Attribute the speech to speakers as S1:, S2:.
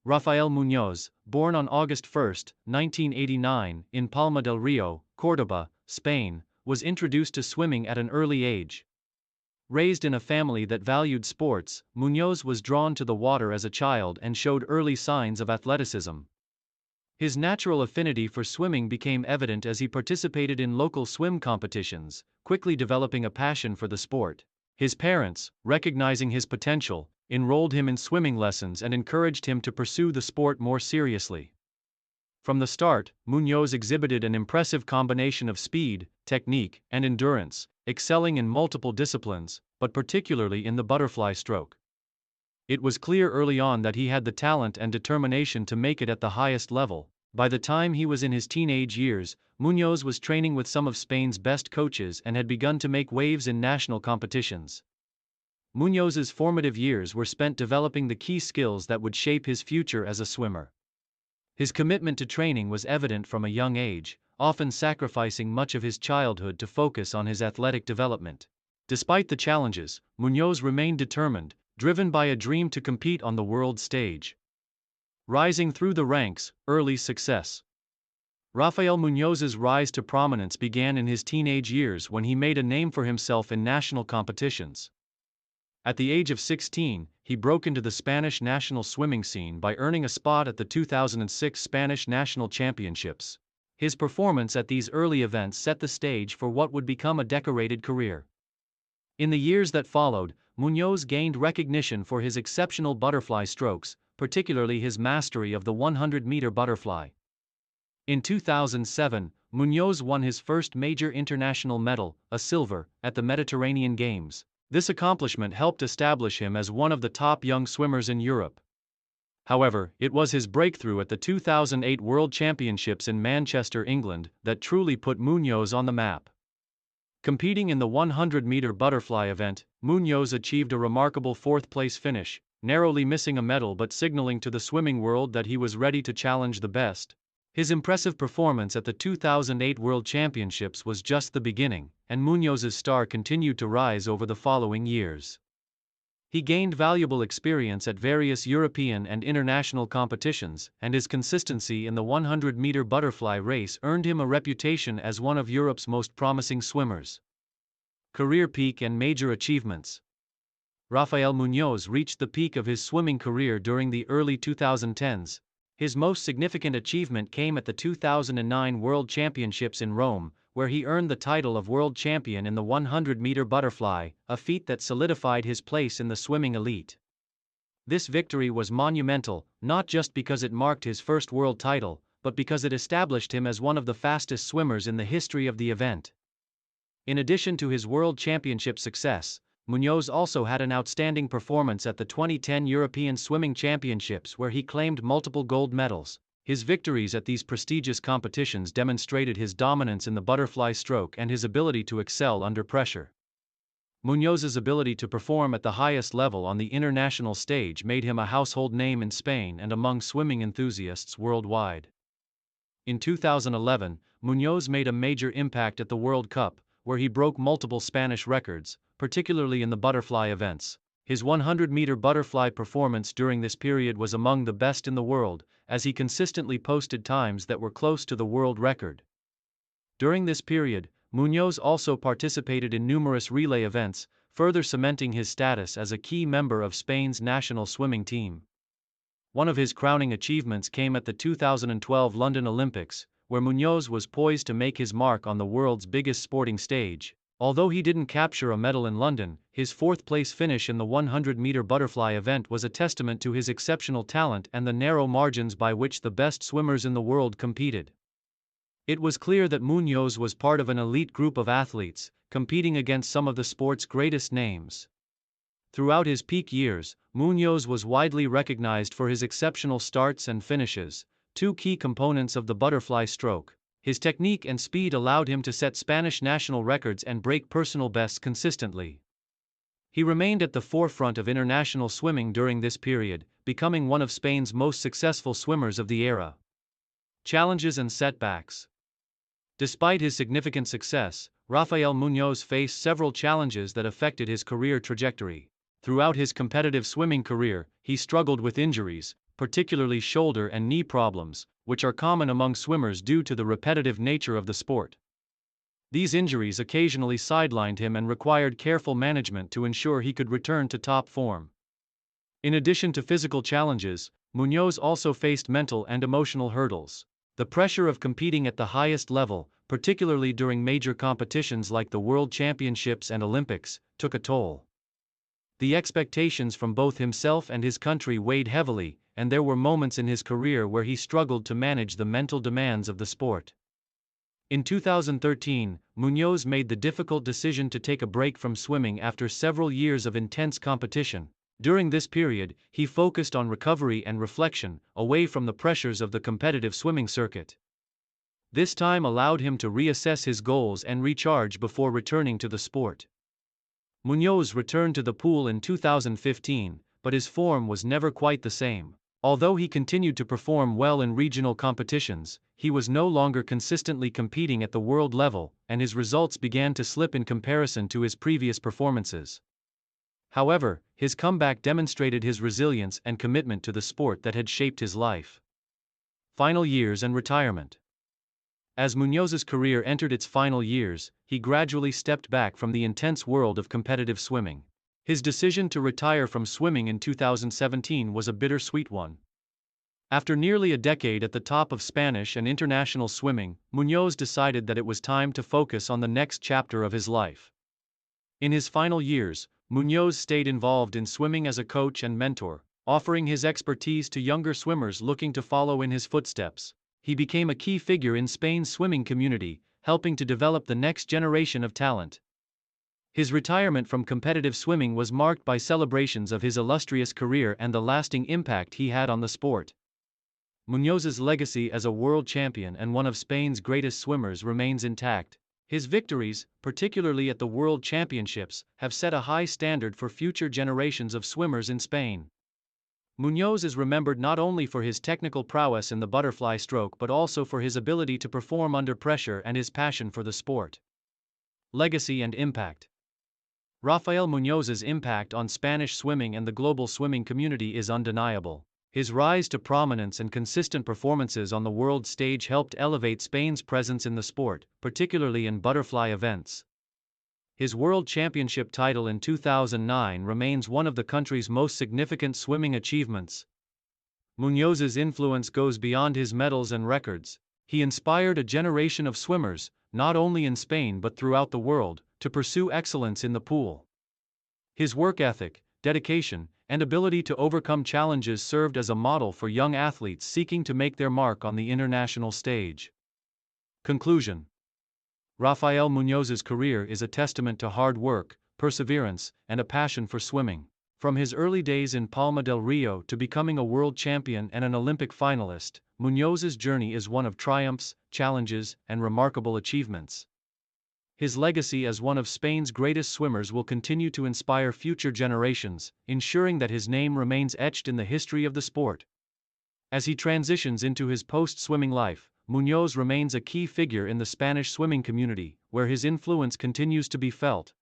S1: Rafael Muñoz, born on August 1, 1989, in Palma del Rio, Córdoba, Spain, was introduced to swimming at an early age. Raised in a family that valued sports, Muñoz was drawn to the water as a child and showed early signs of athleticism. His natural affinity for swimming became evident as he participated in local swim competitions, quickly developing a passion for the sport. His parents, recognizing his potential, enrolled him in swimming lessons and encouraged him to pursue the sport more seriously. From the start, Muñoz exhibited an impressive combination of speed, technique, and endurance, excelling in multiple disciplines, but particularly in the butterfly stroke. It was clear early on that he had the talent and determination to make it at the highest level. By the time he was in his teenage years, Muñoz was training with some of Spain's best coaches and had begun to make waves in national competitions. Muñoz's formative years were spent developing the key skills that would shape his future as a swimmer. His commitment to training was evident from a young age, often sacrificing much of his childhood to focus on his athletic development. Despite the challenges, Muñoz remained determined, driven by a dream to compete on the world stage. Rising through the ranks, early success. Rafael Muñoz's rise to prominence began in his teenage years when he made a name for himself in national competitions. At the age of 16, he broke into the Spanish national swimming scene by earning a spot at the 2006 Spanish National Championships. His performance at these early events set the stage for what would become a decorated career. In the years that followed, Muñoz gained recognition for his exceptional butterfly strokes, particularly his mastery of the 100-meter butterfly. In 2007, Muñoz won his first major international medal, a silver, at the Mediterranean Games. This accomplishment helped establish him as one of the top young swimmers in Europe. However, it was his breakthrough at the 2008 World Championships in Manchester, England, that truly put Muñoz on the map. Competing in the 100-meter butterfly event, Muñoz achieved a remarkable fourth-place finish, narrowly missing a medal but signaling to the swimming world that he was ready to challenge the best. His impressive performance at the 2008 World Championships was just the beginning, and Muñoz's star continued to rise over the following years. He gained valuable experience at various European and international competitions, and his consistency in the 100-meter butterfly race earned him a reputation as one of Europe's most promising swimmers. Career peak and major achievements. Rafael Muñoz reached the peak of his swimming career during the early 2010s. His most significant achievement came at the 2009 World Championships in Rome, where he earned the title of world champion in the 100-meter butterfly, a feat that solidified his place in the swimming elite. This victory was monumental, not just because it marked his first world title, but because it established him as one of the fastest swimmers in the history of the event. In addition to his World Championship success, Muñoz also had an outstanding performance at the 2010 European Swimming Championships where he claimed multiple gold medals. His victories at these prestigious competitions demonstrated his dominance in the butterfly stroke and his ability to excel under pressure. Muñoz's ability to perform at the highest level on the international stage made him a household name in Spain and among swimming enthusiasts worldwide. In 2011, Muñoz made a major impact at the World Cup, where he broke multiple Spanish records, particularly in the butterfly events. His 100-meter butterfly performance during this period was among the best in the world, as he consistently posted times that were close to the world record. During this period, Muñoz also participated in numerous relay events, further cementing his status as a key member of Spain's national swimming team. One of his crowning achievements came at the 2012 London Olympics, where Muñoz was poised to make his mark on the world's biggest sporting stage. Although he didn't capture a medal in London, his fourth-place finish in the 100-meter butterfly event was a testament to his exceptional talent and the narrow margins by which the best swimmers in the world competed. It was clear that Muñoz was part of an elite group of athletes, competing against some of the sport's greatest names. Throughout his peak years, Muñoz was widely recognized for his exceptional starts and finishes, two key components of the butterfly stroke. His technique and speed allowed him to set Spanish national records and break personal bests consistently. He remained at the forefront of international swimming during this period, becoming one of Spain's most successful swimmers of the era. Challenges and setbacks. Despite his significant success, Rafael Muñoz faced several challenges that affected his career trajectory. Throughout his competitive swimming career, he struggled with injuries, particularly shoulder and knee problems, which are common among swimmers due to the repetitive nature of the sport. These injuries occasionally sidelined him and required careful management to ensure he could return to top form. In addition to physical challenges, Muñoz also faced mental and emotional hurdles. The pressure of competing at the highest level, particularly during major competitions like the World Championships and Olympics, took a toll. The expectations from both himself and his country weighed heavily, and there were moments in his career where he struggled to manage the mental demands of the sport. In 2013, Muñoz made the difficult decision to take a break from swimming after several years of intense competition. During this period, he focused on recovery and reflection, away from the pressures of the competitive swimming circuit. This time allowed him to reassess his goals and recharge before returning to the sport. Muñoz returned to the pool in 2015, but his form was never quite the same. Although he continued to perform well in regional competitions, he was no longer consistently competing at the world level, and his results began to slip in comparison to his previous performances. However, his comeback demonstrated his resilience and commitment to the sport that had shaped his life. Final years and retirement. As Muñoz's career entered its final years, he gradually stepped back from the intense world of competitive swimming. His decision to retire from swimming in 2017 was a bittersweet one. After nearly a decade at the top of Spanish and international swimming, Muñoz decided that it was time to focus on the next chapter of his life. In his final years, Muñoz stayed involved in swimming as a coach and mentor, offering his expertise to younger swimmers looking to follow in his footsteps. He became a key figure in Spain's swimming community, helping to develop the next generation of talent. His retirement from competitive swimming was marked by celebrations of his illustrious career and the lasting impact he had on the sport. Muñoz's legacy as a world champion and one of Spain's greatest swimmers remains intact. His victories, particularly at the World Championships, have set a high standard for future generations of swimmers in Spain. Muñoz is remembered not only for his technical prowess in the butterfly stroke but also for his ability to perform under pressure and his passion for the sport. Legacy and impact. Rafael Muñoz's impact on Spanish swimming and the global swimming community is undeniable. His rise to prominence and consistent performances on the world stage helped elevate Spain's presence in the sport, particularly in butterfly events. His World Championship title in 2009 remains one of the country's most significant swimming achievements. Muñoz's influence goes beyond his medals and records. He inspired a generation of swimmers, not only in Spain but throughout the world, to pursue excellence in the pool. His work ethic, dedication, and ability to overcome challenges served as a model for young athletes seeking to make their mark on the international stage. Conclusion. Rafael Muñoz's career is a testament to hard work, perseverance, and a passion for swimming. From his early days in Palma del Rio to becoming a world champion and an Olympic finalist, Muñoz's journey is one of triumphs, challenges, and remarkable achievements. His legacy as one of Spain's greatest swimmers will continue to inspire future generations, ensuring that his name remains etched in the history of the sport. As he transitions into his post-swimming life, Muñoz remains a key figure in the Spanish swimming community, where his influence continues to be felt.